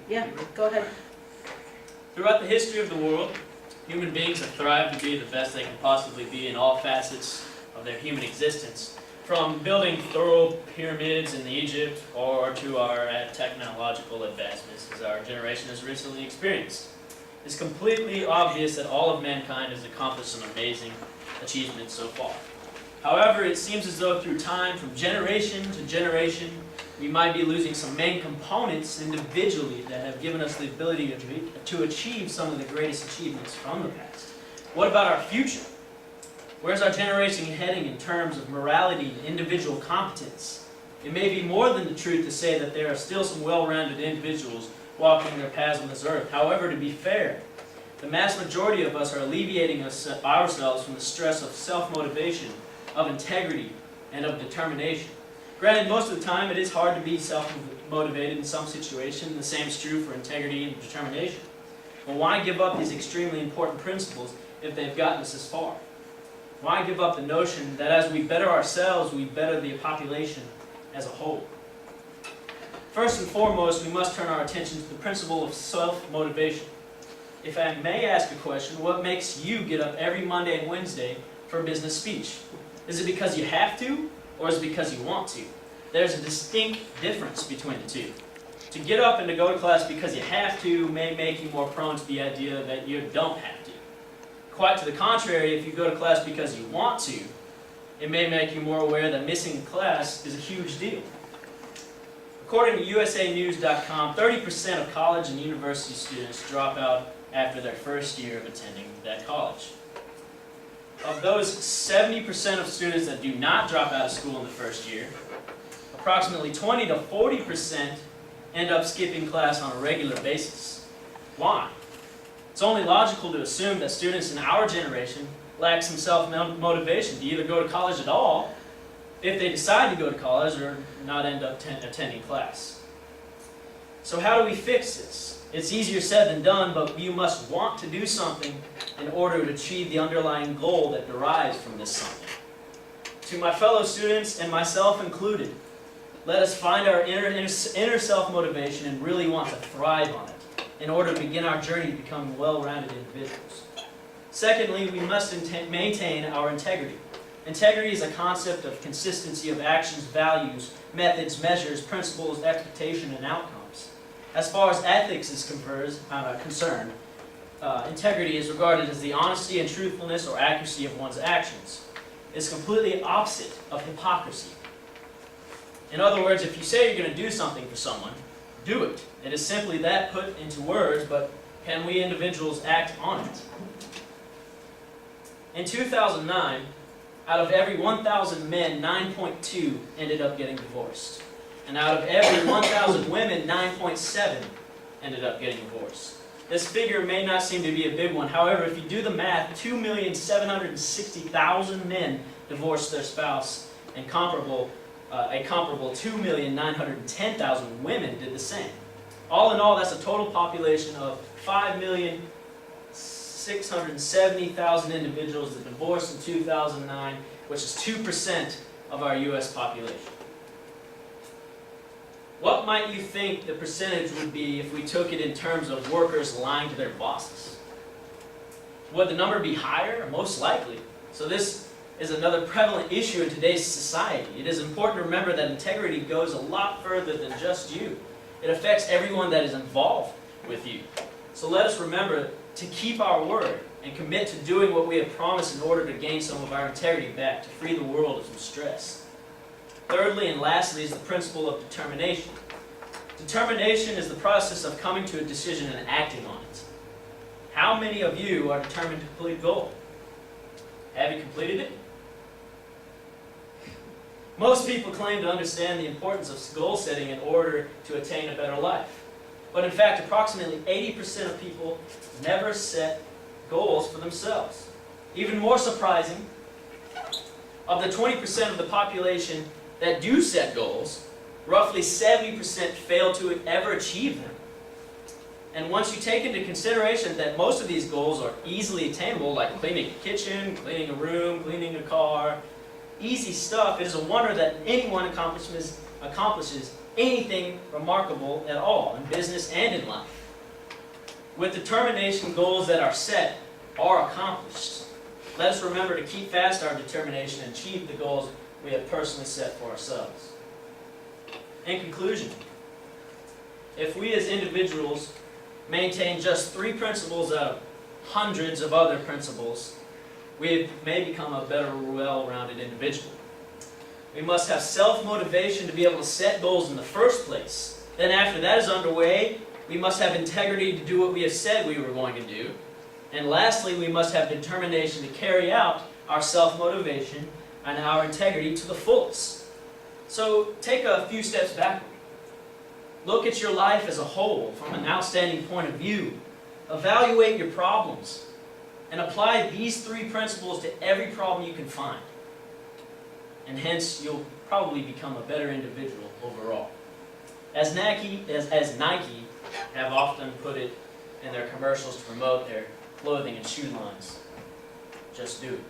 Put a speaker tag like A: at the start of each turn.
A: Yeah, go ahead.
B: Throughout the history of the world, human beings have thrived to be the best they can possibly be in all facets of their human existence, from building thorough pyramids in Egypt or to our technological advancements as our generation has recently experienced. It's completely obvious that all of mankind has accomplished some amazing achievements so far. However, it seems as though through time, from generation to generation, we might be losing some main components individually that have given us the ability to achieve some of the greatest achievements from the past. What about our future? Where's our generation heading in terms of morality and individual competence? It may be more than the truth to say that there are still some well-rounded individuals walking their paths on this earth. However, to be fair, the mass majority of us are alleviating ourselves from the stress of self-motivation, of integrity, and of determination. Granted, most of the time it is hard to be self-motivated in some situations. The same is true for integrity and determination. But why give up these extremely important principles if they've gotten us this far? Why give up the notion that as we better ourselves, we better the population as a whole? First and foremost, we must turn our attention to the principle of self-motivation. If I may ask a question, what makes you get up every Monday and Wednesday for a business speech? Is it because you have to, or is it because you want to? There's a distinct difference between the two. To get up and to go to class because you have to may make you more prone to the idea that you don't have to. Quite to the contrary, if you go to class because you want to, it may make you more aware that missing class is a huge deal. According to USAnews.com, 30% of college and university students drop out after their first year of attending that college. Of those 70% of students that do not drop out of school in the first year, approximately 20 to 40% end up skipping class on a regular basis. Why? It's only logical to assume that students in our generation lack some self-motivation to either go to college at all, if they decide to go to college, or not end up attending class. So how do we fix this? It's easier said than done, but you must want to do something in order to achieve the underlying goal that derives from this something. To my fellow students, and myself included, let us find our inner self-motivation and really want to thrive on it in order to begin our journey to becoming well-rounded individuals. Secondly, we must maintain our integrity. Integrity is a concept of consistency of actions, values, methods, measures, principles, expectation, and outcomes. As far as ethics is concerned, integrity is regarded as the honesty and truthfulness or accuracy of one's actions. It's completely opposite of hypocrisy. In other words, if you say you're going to do something for someone, do it. It is simply that put into words, but can we individuals act on it? In 2009, out of every 1,000 men, 9.2 ended up getting divorced. And out of every 1,000 women, 9.7 ended up getting divorced. This figure may not seem to be a big one. However, if you do the math, 2,760,000 men divorced their spouse, and a comparable 2,910,000 women did the same. All in all, that's a total population of 5,670,000 individuals that divorced in 2009, which is 2% of our U.S. population. What might you think the percentage would be if we took it in terms of workers lying to their bosses? Would the number be higher? Most likely. So this is another prevalent issue in today's society. It is important to remember that integrity goes a lot further than just you. It affects everyone that is involved with you. So let us remember to keep our word and commit to doing what we have promised in order to gain some of our integrity back, to free the world of some stress. Thirdly and lastly is the principle of determination. Determination is the process of coming to a decision and acting on it. How many of you are determined to complete a goal? Have you completed it? Most people claim to understand the importance of goal setting in order to attain a better life. But in fact, approximately 80% of people never set goals for themselves. Even more surprising, of the 20% of the population that do set goals, roughly 70% fail to ever achieve them. And once you take into consideration that most of these goals are easily attainable, like cleaning a kitchen, cleaning a room, cleaning a car, easy stuff, it is a wonder that anyone accomplishes anything remarkable at all in business and in life. With determination, goals that are set are accomplished. Let us remember to keep fast our determination and achieve the goals we have personally set for ourselves. In conclusion, if we as individuals maintain just 3 principles out of hundreds of other principles, we may become a better, well-rounded individual. We must have self-motivation to be able to set goals in the first place. Then after that is underway, we must have integrity to do what we have said we were going to do. And lastly, we must have determination to carry out our self-motivation and our integrity to the fullest. So take a few steps backward. Look at your life as a whole from an outstanding point of view. Evaluate your problems and apply these 3 principles to every problem you can find. And hence, you'll probably become a better individual overall. As Nike have often put it in their commercials to promote their clothing and shoe lines, just do it.